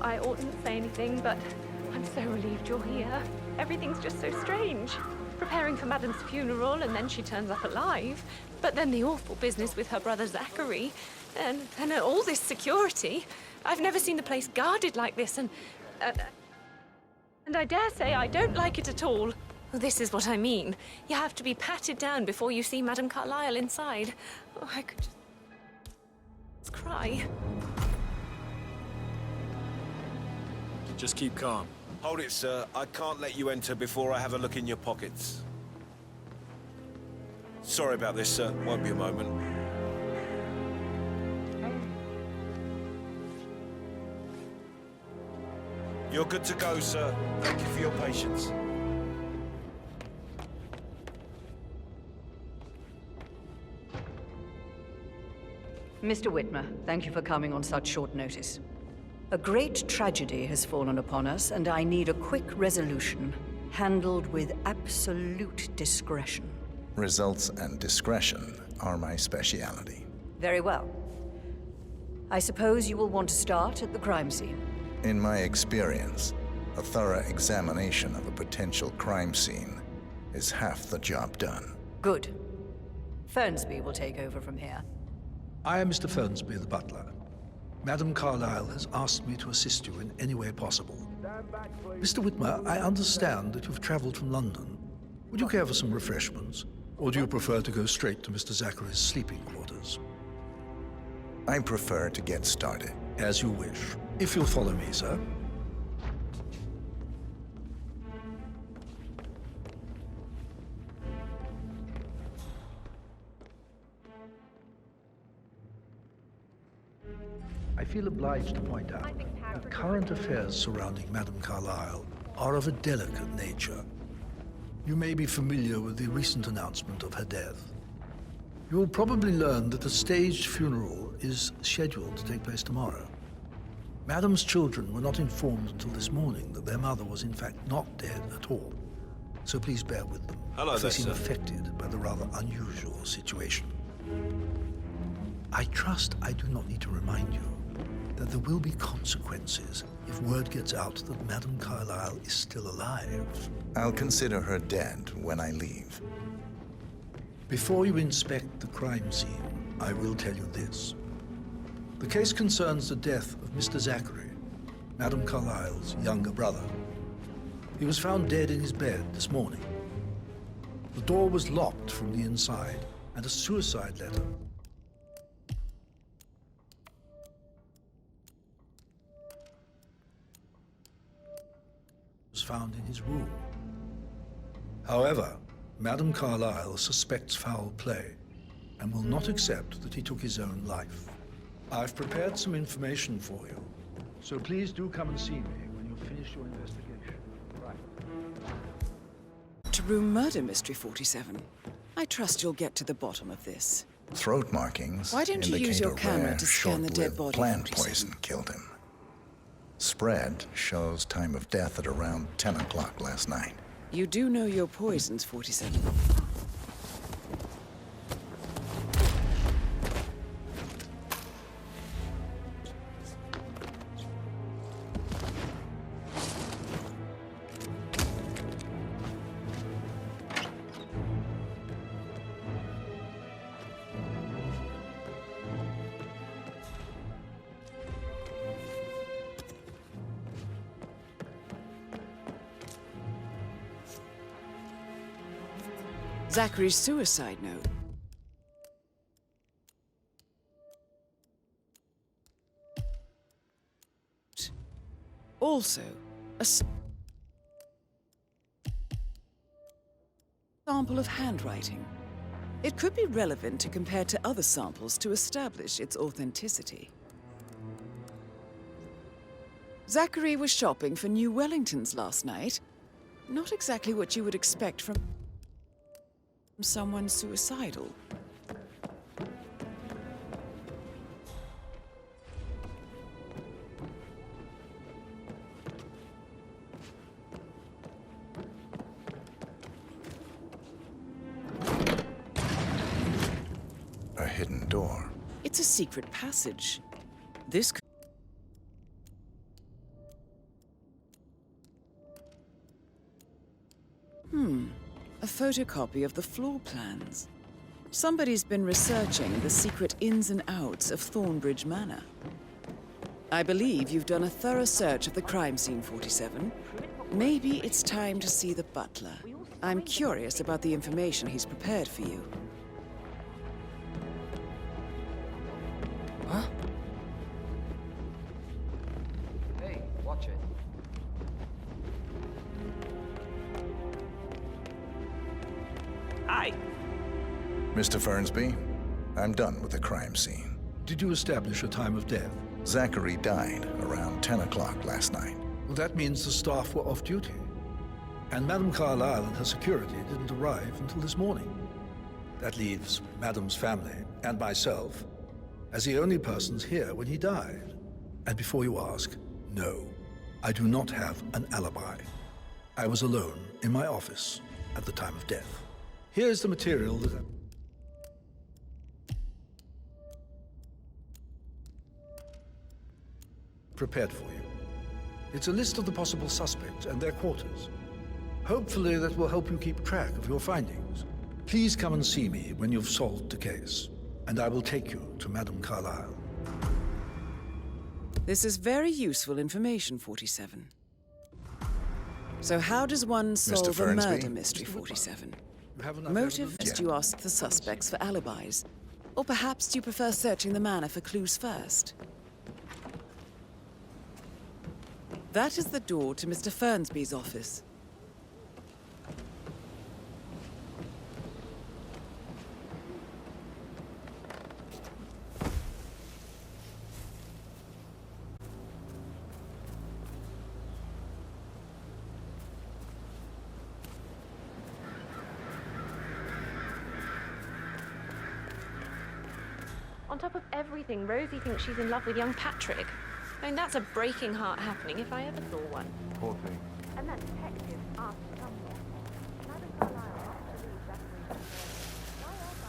I oughtn't say anything, but I'm so relieved you're here. Everything's just so strange. Preparing for Madame's funeral, and then she turns up alive. But then the awful business with her brother Zachary, and all this security. I've never seen the place guarded like this, and I dare say I don't like it at all. Well, this is what I mean. You have to be patted down before you see Madame Carlyle inside. Oh, I could just cry. Just keep calm. Hold it, sir. I can't let you enter before I have a look in your pockets. Sorry about this, sir. Won't be a moment. You're good to go, sir. Thank you for your patience. Mr. Whitmer, thank you for coming on such short notice. A great tragedy has fallen upon us, and I need a quick resolution, handled with absolute discretion. Results and discretion are my speciality. Very well. I suppose you will want to start at the crime scene. In my experience, a thorough examination of a potential crime scene is half the job done. Good. Fernsby will take over from here. I am Mr. Fernsby, the butler. Madame Carlyle has asked me to assist you in any way possible. Mr. Whitmer, I understand that you've traveled from London. Would you care for some refreshments? Or do you prefer to go straight to Mr. Zachary's sleeping quarters? I prefer to get started. As you wish. If you'll follow me, sir. I feel obliged to point out that current affairs surrounding Madame Carlyle are of a delicate nature. You may be familiar with the recent announcement of her death. You will probably learn that a staged funeral is scheduled to take place tomorrow. Madame's children were not informed until this morning that their mother was in fact not dead at all. So please bear with them. Hello there, they seem sir. affected by the rather unusual situation. I trust I do not need to remind you that there will be consequences if word gets out that Madame Carlyle is still alive. I'll consider her dead when I leave. Before you inspect the crime scene, I will tell you this. The case concerns the death of Mr. Zachary, Madame Carlyle's younger brother. He was found dead in his bed this morning. The door was locked from the inside, and a suicide letter was found in his room. However, Madame Carlyle suspects foul play and will not accept that he took his own life. I've prepared some information for you, so please do come and see me when you finish your investigation. Right. To Room Murder Mystery 47. I trust you'll get to the bottom of this. Throat markings Why don't you indicate use your a camera rare, to scan the dead short-lived body, plant 47? poison killed him. Spread shows time of death at around 10 o'clock last night. You do know your poisons, 47. Zachary's suicide note. Also, a sample of handwriting. It could be relevant to compare to other samples to establish its authenticity. Zachary was shopping for New Wellingtons last night. Not exactly what you would expect from someone suicidal. A hidden door. It's a secret passage. This could... A photocopy of the floor plans. Somebody's been researching the secret ins and outs of Thornbridge Manor. I believe you've done a thorough search of the crime scene, 47. Maybe it's time to see the butler. I'm curious about the information he's prepared for you. Huh? Hey, watch it. Hi. Mr. Fernsby, I'm done with the crime scene. Did you establish a time of death? Zachary died around 10 o'clock last night. Well, that means the staff were off duty. And Madame Carlyle and her security didn't arrive until this morning. That leaves Madame's family and myself as the only persons here when he died. And before you ask, no, I do not have an alibi. I was alone in my office at the time of death. Here's the material that prepared for you. It's a list of the possible suspects and their quarters. Hopefully that will help you keep track of your findings. Please come and see me when you've solved the case, and I will take you to Madame Carlyle. This is very useful information, 47. So how does one solve a Fernsby? murder mystery, 47? You have enough Motive? evidence? Do you ask the suspects for alibis? Or perhaps do you prefer searching the manor for clues first? That is the door to Mr. Fernsby's office. On top of everything, Rosie thinks she's in love with young Patrick. I mean, that's a breaking heart happening if I ever saw one. Poor thing. And that detective asked someone. Madame Carlyle asked to leave Zachary's affair. Why else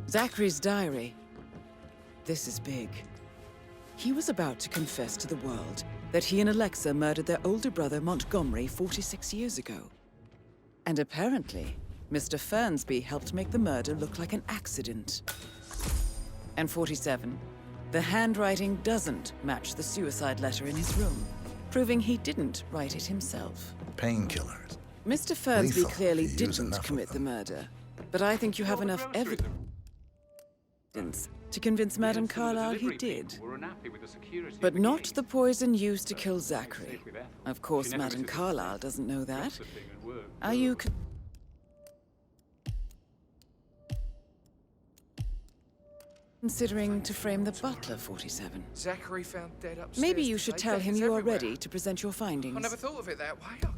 ask Zachary's diary. This is big. He was about to confess to the world that he and Alexa murdered their older brother Montgomery 46 years ago. And apparently, Mr. Fernsby helped make the murder look like an accident. And 47, the handwriting doesn't match the suicide letter in his room, proving he didn't write it himself. Painkillers. Mr. Fernsby Lethal. clearly You use didn't enough of commit the them. murder, but I think you have enough evidence to convince Madame Carlyle he did. But not the poison used to kill Zachary. Of course, Madame Carlyle doesn't know that. Are you considering to frame the butler, 47? Zachary found dead upstairs. Maybe you should today. tell him It's you are everywhere. ready to present your findings. I never thought of it that way.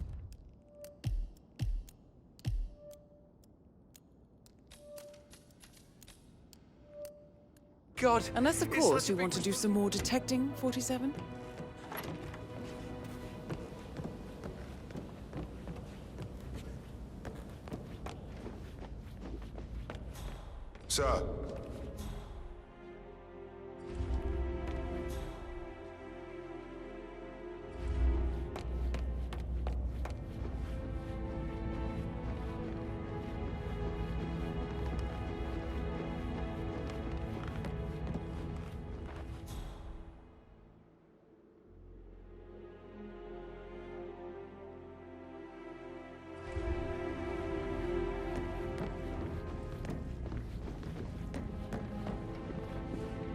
God. Unless, of it's course, such a you big want to do some more detecting, 47? Sir.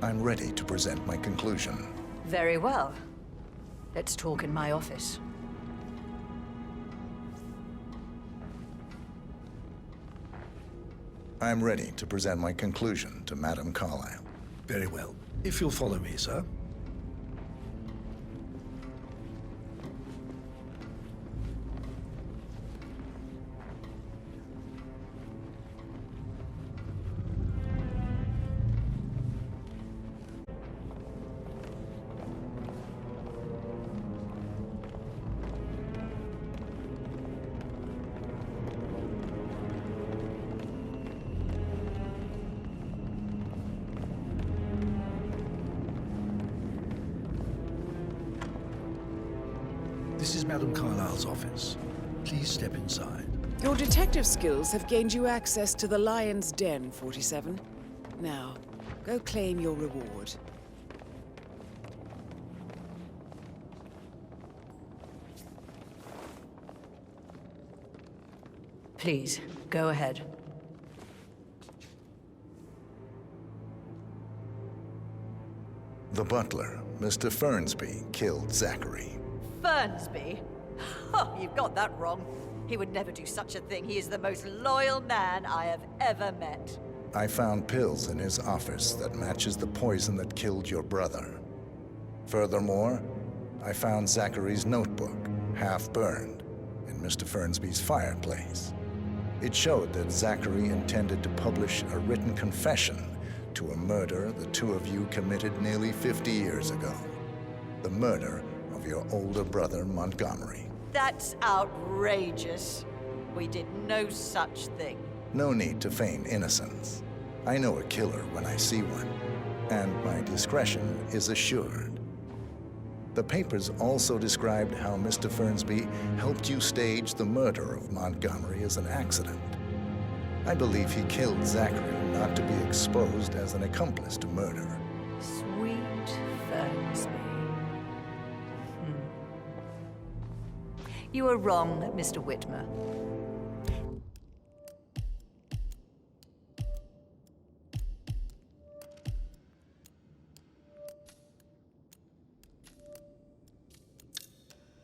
I'm ready to present my conclusion. Very well. Let's talk in my office. I'm ready to present my conclusion to Madame Carlyle. Very well. If you'll follow me, sir. is Madame Carlyle's office. Please step inside. Your detective skills have gained you access to the Lion's Den, 47. Now, go claim your reward. Please, go ahead. The butler, Mr. Fernsby, killed Zachary. Fernsby? Oh, you've got that wrong. He would never do such a thing. He is the most loyal man I have ever met. I found pills in his office that matches the poison that killed your brother. Furthermore, I found Zachary's notebook, half burned, in Mr. Fernsby's fireplace. It showed that Zachary intended to publish a written confession to a murder the two of you committed nearly 50 years ago. The murder of your older brother, Montgomery. That's outrageous. We did no such thing. No need to feign innocence. I know a killer when I see one, and my discretion is assured. The papers also described how Mr. Fernsby helped you stage the murder of Montgomery as an accident. I believe he killed Zachary not to be exposed as an accomplice to murder. Sweet Fernsby. You are wrong, Mr. Whitmer.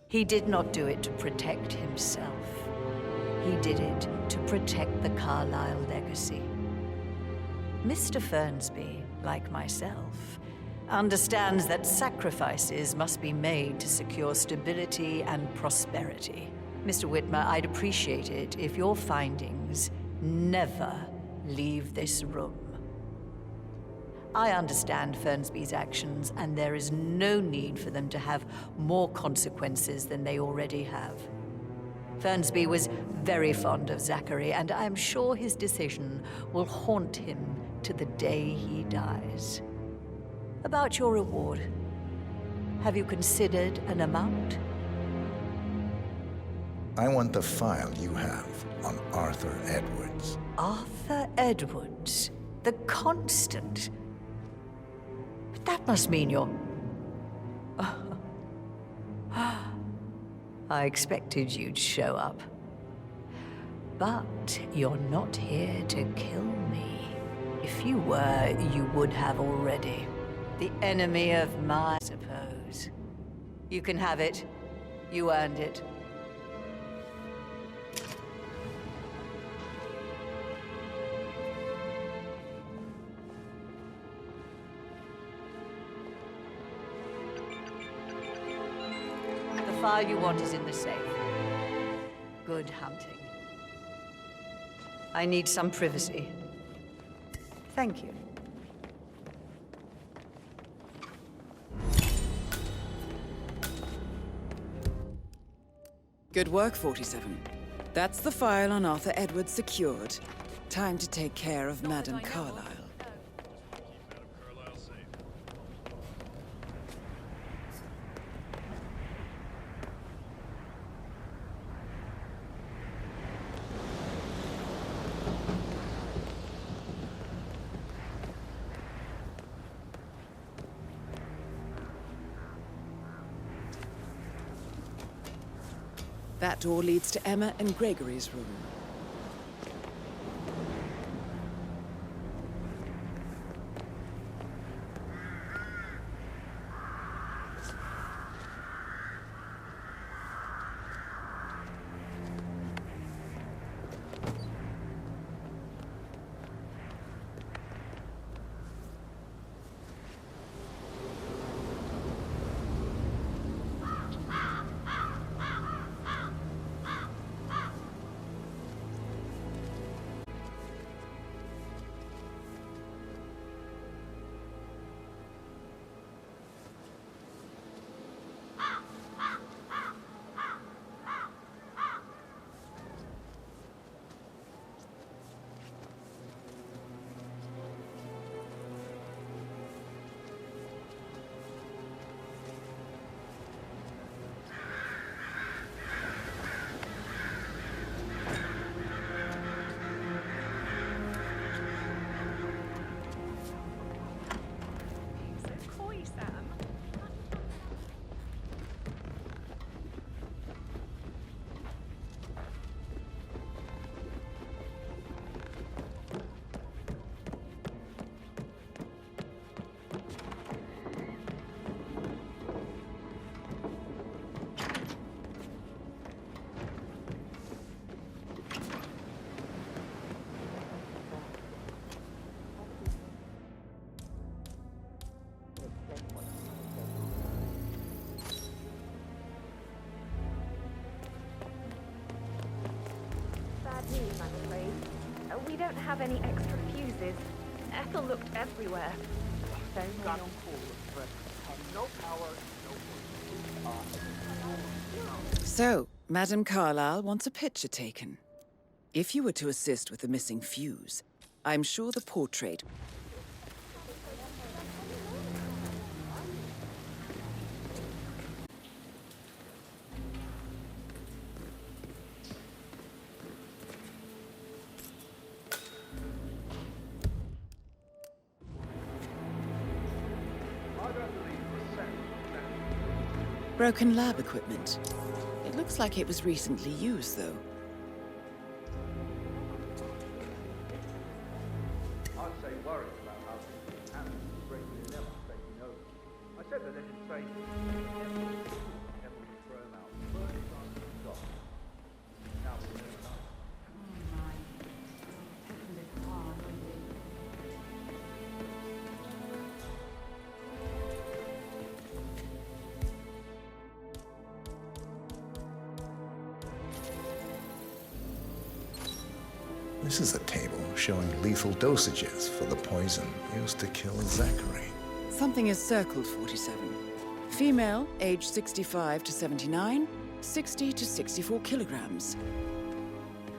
He did not do it to protect himself. He did it to protect the Carlyle legacy. Mr. Fernsby, like myself, understands that sacrifices must be made to secure stability and prosperity. Mr. Whitmer, I'd appreciate it if your findings never leave this room. I understand Fernsby's actions, and there is no need for them to have more consequences than they already have. Fernsby was very fond of Zachary, and I am sure his decision will haunt him to the day he dies. About your reward, have you considered an amount? I want the file you have on Arthur Edwards. Arthur Edwards, the Constant. But that must mean you're... I expected you'd show up. But you're not here to kill me. If you were, you would have already. The enemy of my suppose. You can have it. You earned it. The file you want is in the safe. Good hunting. I need some privacy. Thank you. Good work, 47. That's the file on Arthur Edwards secured. Time to take care of Madame Carlyle. That door leads to Emma and Gregory's room. news, I'm afraid. We don't have any extra fuses. Ethel looked everywhere. So Got on call, but no power, no. So, Madame Carlyle wants a picture taken. If you were to assist with the missing fuse, I'm sure the portrait... Broken lab equipment. It looks like it was recently used, though. I'd say worried about how things happen to break in never taking over. I said that any train heavily thrown out. Burning on the dock. Now we'll never know. This is a table showing lethal dosages for the poison used to kill Zachary. Something is circled 47. Female, age 65 to 79, 60 to 64 kilograms.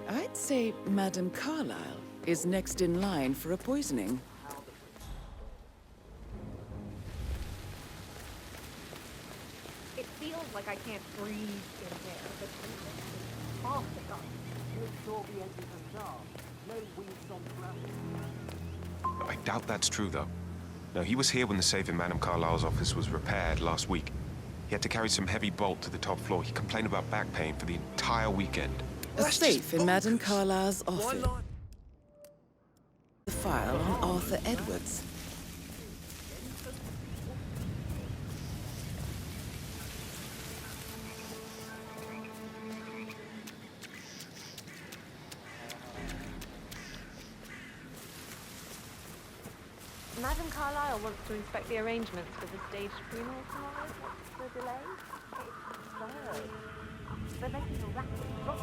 I'd say Madame Carlyle is next in line for a poisoning. it feels like I can't breathe in there, but half the time. I doubt that's true, though. No, he was here when the safe in Madame Carlyle's office was repaired last week. He had to carry some heavy bolt to the top floor. He complained about back pain for the entire weekend. A safe in Madame Carlyle's office. The file on Arthur Edwards. Madame Carlyle wants to inspect the arrangements for the staged funeral tomorrow. What's the delay? It's absurd. They're making a rapid drop.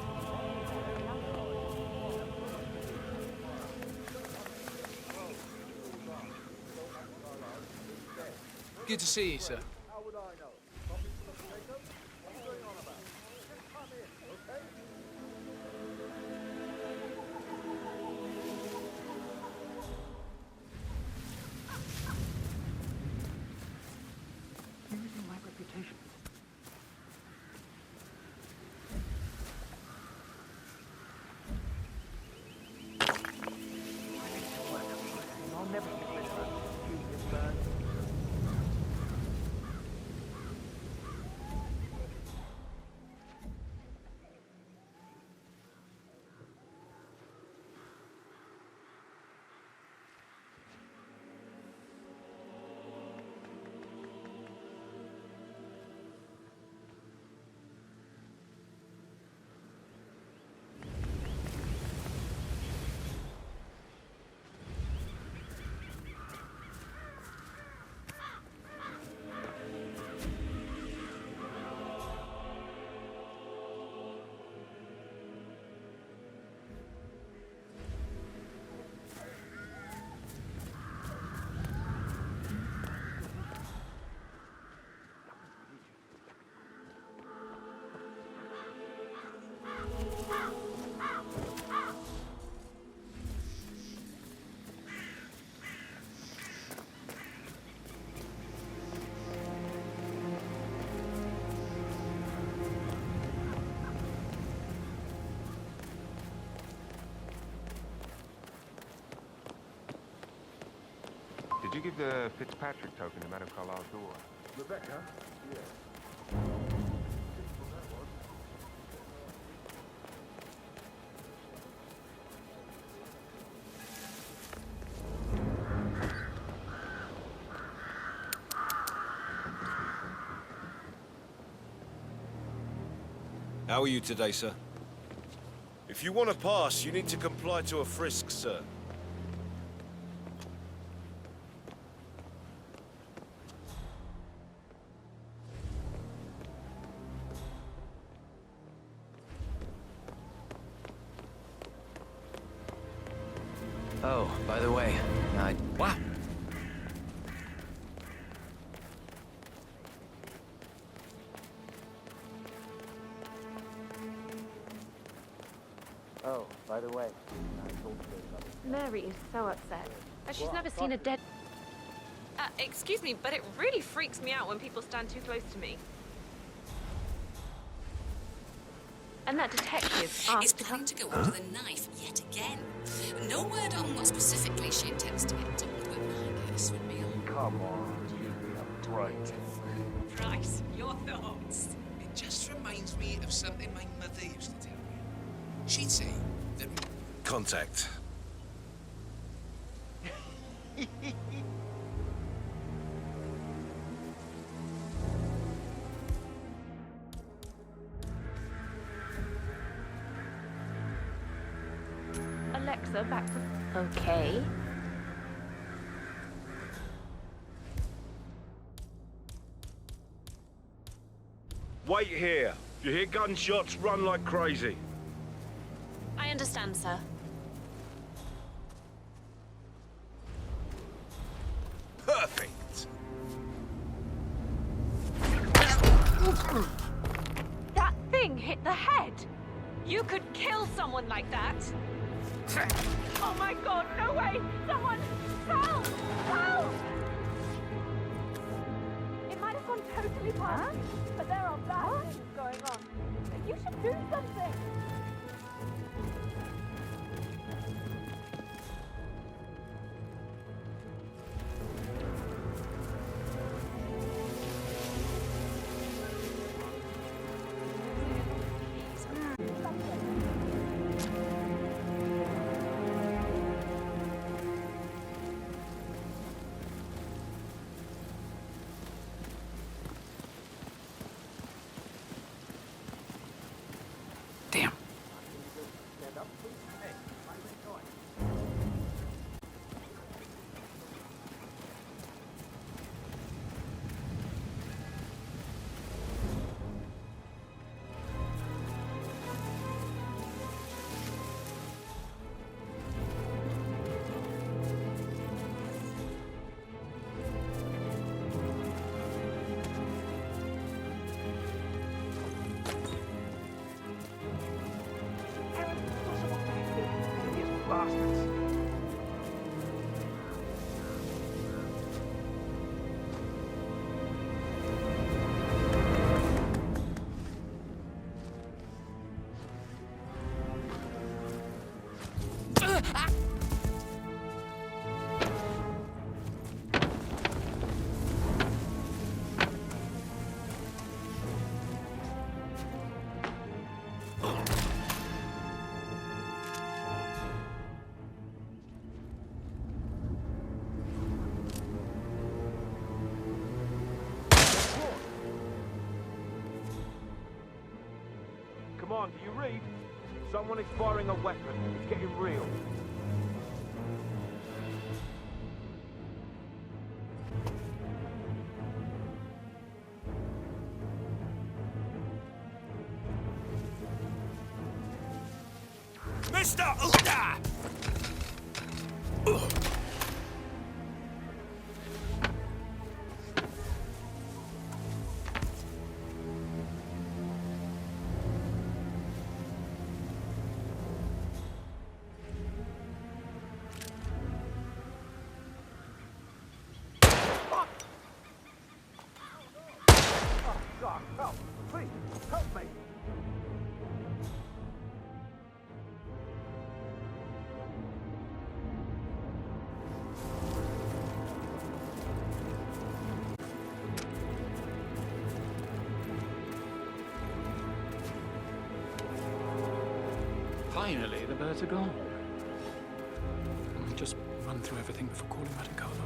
Good to see you, sir. Did you give the Fitzpatrick token to Madame Carlyle's door? Rebecca? Yeah. How are you today, sir? If you want to pass, you need to comply to a frisk, sir. Oh, by the way, Wow. Oh, by the way, I told you about it. Mary is so upset. She's never seen a dead... excuse me, but it really freaks me out when people stand too close to me. And that detective is planning to go under the knife yet again. No word on what specifically she intends to get done, but I guess would be on. Come on, you'd be a bright. Price, your thoughts? It just reminds me of something my mother used to tell me. She'd say that... Contact. Alexa back from... Okay. Wait here. If you hear gunshots, run like crazy. I understand, sir. Perfect. That thing hit the head. You could kill someone like that. Oh my god, no way! Someone, help! Help! It might have gone totally past you, but there are bad things going on. You should do something. Damn. Come on, do you read? Someone is firing a weapon. It's getting real. Mister! God, help! Please, help me! Finally, the birds are gone. Just run through everything before calling Madame Carlyle.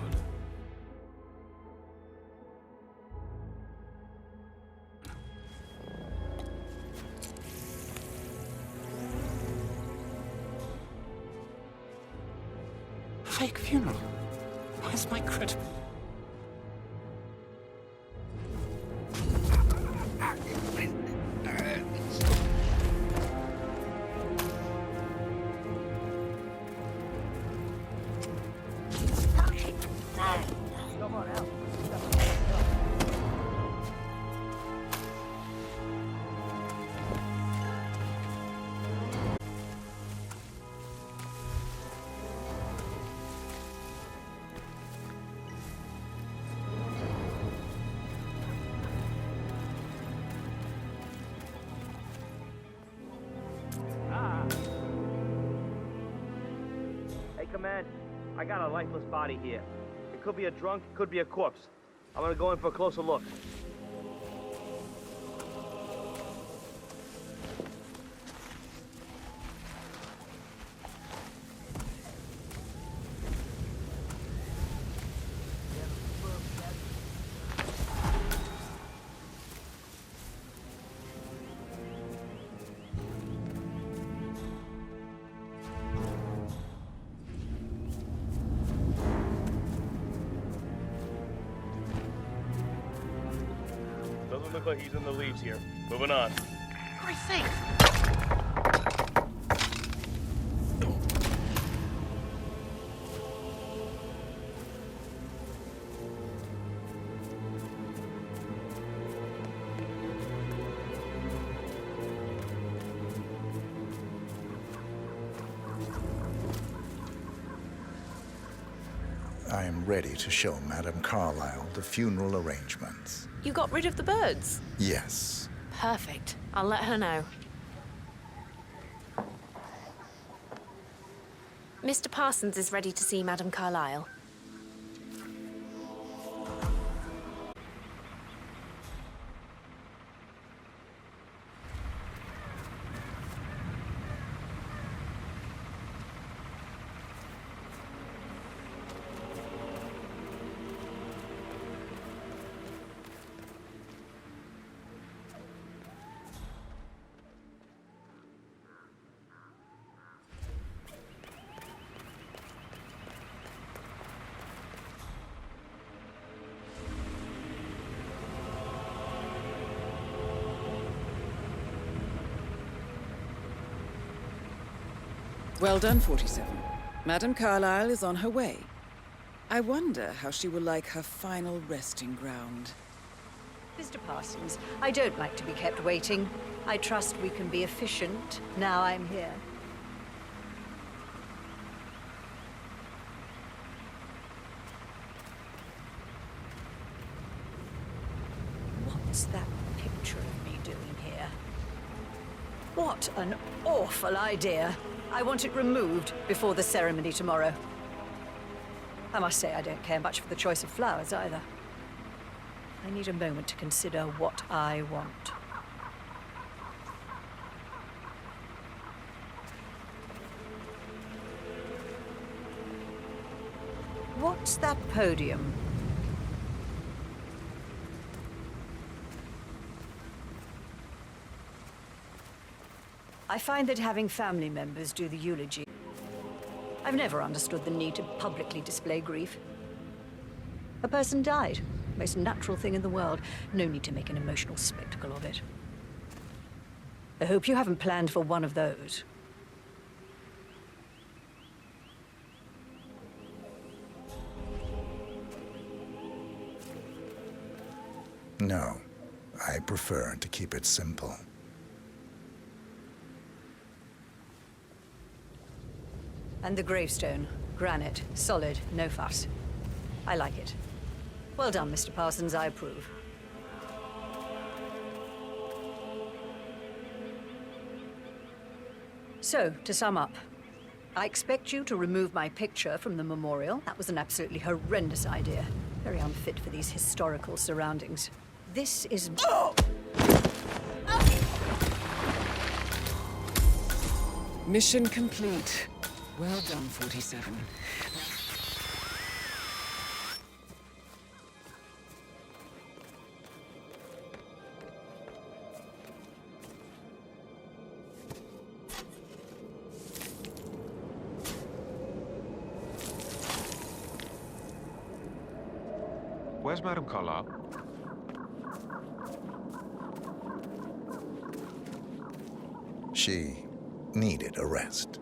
Fake funeral? Where's my credit? Command. I got a lifeless body here. It could be a drunk, it could be a corpse. I'm gonna go in for a closer look. Doesn't look like he's in the leads here. Moving on. Great thing. I am ready to show Madame Carlyle the funeral arrangements. You got rid of the birds? Yes. Perfect. I'll let her know. Mr. Parsons is ready to see Madame Carlyle. Well done, 47. Madame Carlyle is on her way. I wonder how she will like her final resting ground. Mr. Parsons, I don't like to be kept waiting. I trust we can be efficient now I'm here. What's that picture of me doing here? What an awful idea. I want it removed before the ceremony tomorrow. I must say I don't care much for the choice of flowers either. I need a moment to consider what I want. What's that podium? I find that having family members do the eulogy. I've never understood the need to publicly display grief. A person died. Most natural thing in the world. No need to make an emotional spectacle of it. I hope you haven't planned for one of those. No, I prefer to keep it simple. And the gravestone. Granite. Solid. No fuss. I like it. Well done, Mr. Parsons. I approve. So, to sum up, I expect you to remove my picture from the memorial. That was an absolutely horrendous idea. Very unfit for these historical surroundings. This is... Mission complete. Well done, 47. Where's Madame Carlyle? She needed a rest.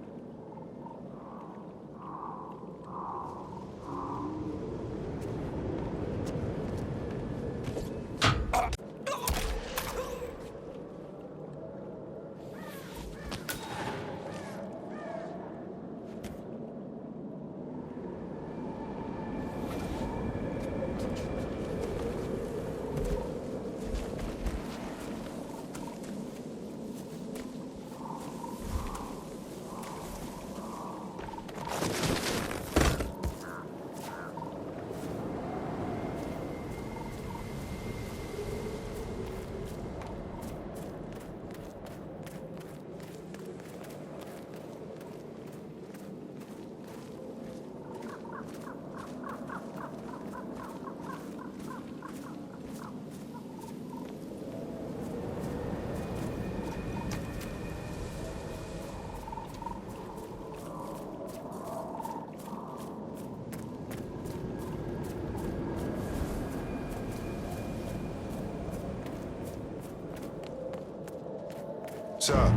Sir,